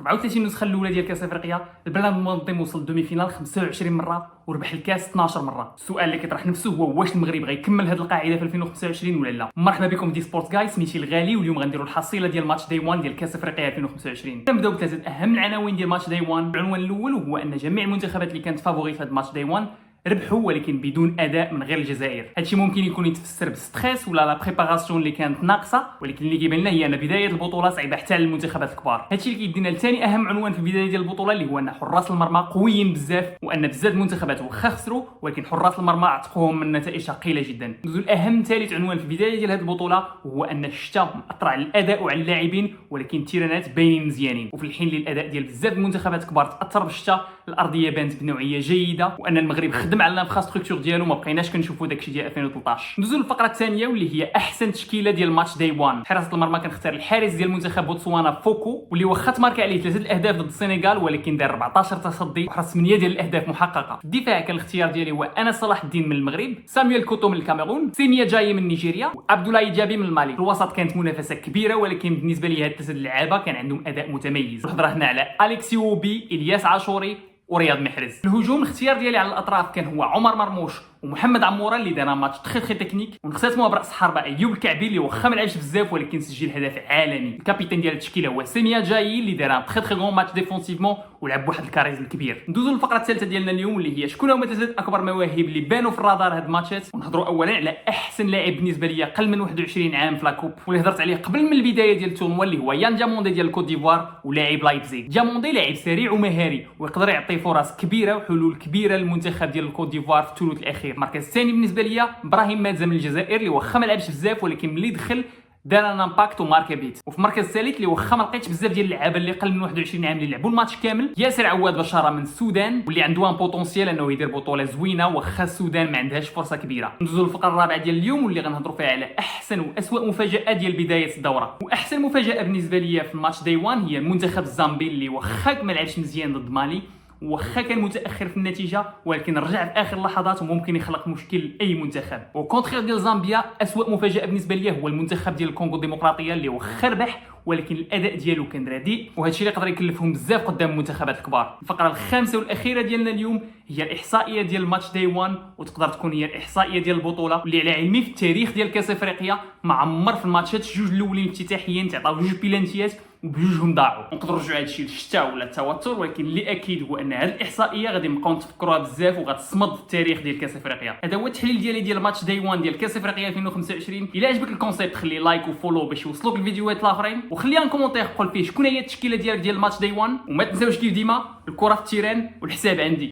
34 نسخه الاولى ديال كاس افريقيا، البلد المنظم وصل للدومي فينال 25 مره وربح الكاس 12 مره. السؤال اللي كيطرح نفسه هو واش المغرب غيكمل هذه القاعده في 2025 ولا لا؟ مرحبا بكم في دي سبورت جاي، سميتي الغالي، واليوم غنديروا الحصيله ديال ماتش داي 1 ديال كاس افريقيا 2025. كنبداو بثلاثه اهم العناوين ديال ماتش داي 1. العنوان الاول هو ان جميع المنتخبات اللي كانت فافوري في هذا ماتش داي 1 ربحوا ولكن بدون اداء من غير الجزائر. هادشي ممكن يكون يتفسر بالستريس ولا لا بريباراسيون اللي كانت ناقصه، ولكن اللي كيبان لنا هي ان بدايه البطوله صعيبه حتى على المنتخبات الكبار. هادشي اللي كيدينا لثاني اهم عنوان في البدايه ديال البطوله، اللي هو ان حراس المرمى قويين بزاف، وان بزاف المنتخبات واخا خسروا ولكن حراس المرمى عتقوهم من نتائج ثقيله جدا. ندوزو الاهم ثالث عنوان في البدايه ديال هذه البطوله، هو ان الشتاء مأثر على الاداء وعلى اللاعبين، ولكن التيرانات باينين مزيانين. وفي الحين اللي الاداء ديال بزاف المنتخبات الكبار تاثر بالشتاء، الارضيه بانت بنوعيه جيده، وان المغرب خدم على الانفراستركتور ديالو، ما بقيناش كنشوفوا داكشي ديال 2013. ندوزو للفقره الثانيه واللي هي احسن تشكيله ديال ماتش داي 1. حراسه المرمى كنختار الحارس ديال منتخب بوتسوانا فوكو، واللي واخا تماركا عليه 3 الاهداف ضد السنغال ولكن دار 14 تصدي وحرز 8 ديال الاهداف محققه. الدفاع كان الاختيار ديالي هو انس صلاح الدين من المغرب، سامويل كوتو من الكاميرون، سيميا جاي من نيجيريا، وعبد الله جابي من المالي. الوسط كانت منافسه كبيره، ولكن بالنسبه لي هاد 3 اللعابه كان عندهم اداء متميز. نهضر هنا على اليكسي وبي، الياس عاشوري ورياض محرز. الهجوم الاختيار ديالي على الاطراف كان هو عمر مرموش ومحمد عموره اللي دار ماتش تخي تكنيك، ونختتموها براس حربه ايوب الكعبي اللي واخا ما لعبش بزاف ولكن سجل هدف عالمي. الكابيتان ديال التشكيله هو سيميا جاي اللي دار تخي غون ماتش ديفونسيفمون ولعب واحد الكاريزم الكبير. ندوزو للفقره الثالثه ديالنا اليوم واللي هي شكون هما 3 اكبر مواهب اللي بانوا في الرادار هاد الماتشات. ونهضروا اولا على احسن لاعب بالنسبه ليا قل من 21 عام في لاكوب، واللي هضرت عليه قبل من البدايه ديال التورنوا، اللي هو يان دياموندي ديال الكوت ديفوار ولاعب لايبزيغ. دياموندي لاعب سريع ومهاري ويقدر يعطي فرص كبيره وحلول كبيره للمنتخب ديال الكوت ديفوار في الثلث الاخير. المركز الثاني بالنسبه ليا ابراهيم مازا من الجزائر، اللي واخا ما لعبش بزاف ولكن ملي دخل دار ان امباكت وماركا بيت. وفي المركز الثالث اللي واخا ما لقيتش بزاف ديال اللعابه اللي قل من 21 عام اللي لعبوا الماتش كامل، ياسر عواد بشاره من السودان، واللي عنده ان بوتونسيال انه يدير بطوله زوينه واخا السودان ما عندهاش فرصه كبيره. ندوزو للفقره الرابعه ديال اليوم واللي غنهضروا فيها على احسن واسوء مفاجاه ديال بدايه الدوره. واحسن مفاجاه بالنسبه ليا في الماتش داي 1 هي المنتخب الزامبي، اللي واخا ما لعبش مزيان ضد مالي واخا كان متاخر في النتيجه ولكن رجع في اخر اللحظات وممكن يخلق مشكل لاي منتخب. وكونترير ديال زامبيا، اسوء مفاجاه بالنسبه ليا هو المنتخب ديال الكونغو الديمقراطيه، اللي واخا ربح ولكن الاداء ديالو كان رديء، وهذا الشيء اللي يقدر يكلفهم بزاف قدام المنتخبات الكبار. الفقره الخامسه والاخيره ديالنا اليوم هي الاحصائيه ديال ماتش داي 1، وتقدر تكون هي الاحصائيه ديال البطوله، واللي على علمي في التاريخ ديال كاس افريقيا ما عمر في الماتشات جوج الاولين افتتاحيين تعطاو جوج بيلانتيات وبجوجهم ضاعوا. نقدروا نرجعوا هذا الشيء للشتاء ولا التوتر، ولكن اللي اكيد هو ان هذه الاحصائيه غادي نبقاو نتفكروها بزاف وغتصمد في التاريخ ديال كاس افريقيا. هذا هو التحليل ديالي ديال ماتش داي 1 ديال كاس افريقيا 2025. الا عجبك الكونسيبت خلي لايك وفولو باش يوصلوك الفيديوهات الاخرين، وخلي ان كومونتير قول فيه شكون هي التشكيله ديالك ديال ماتش داي 1، وما تنساوش كيف ديما الكره في التيران والحساب عندي.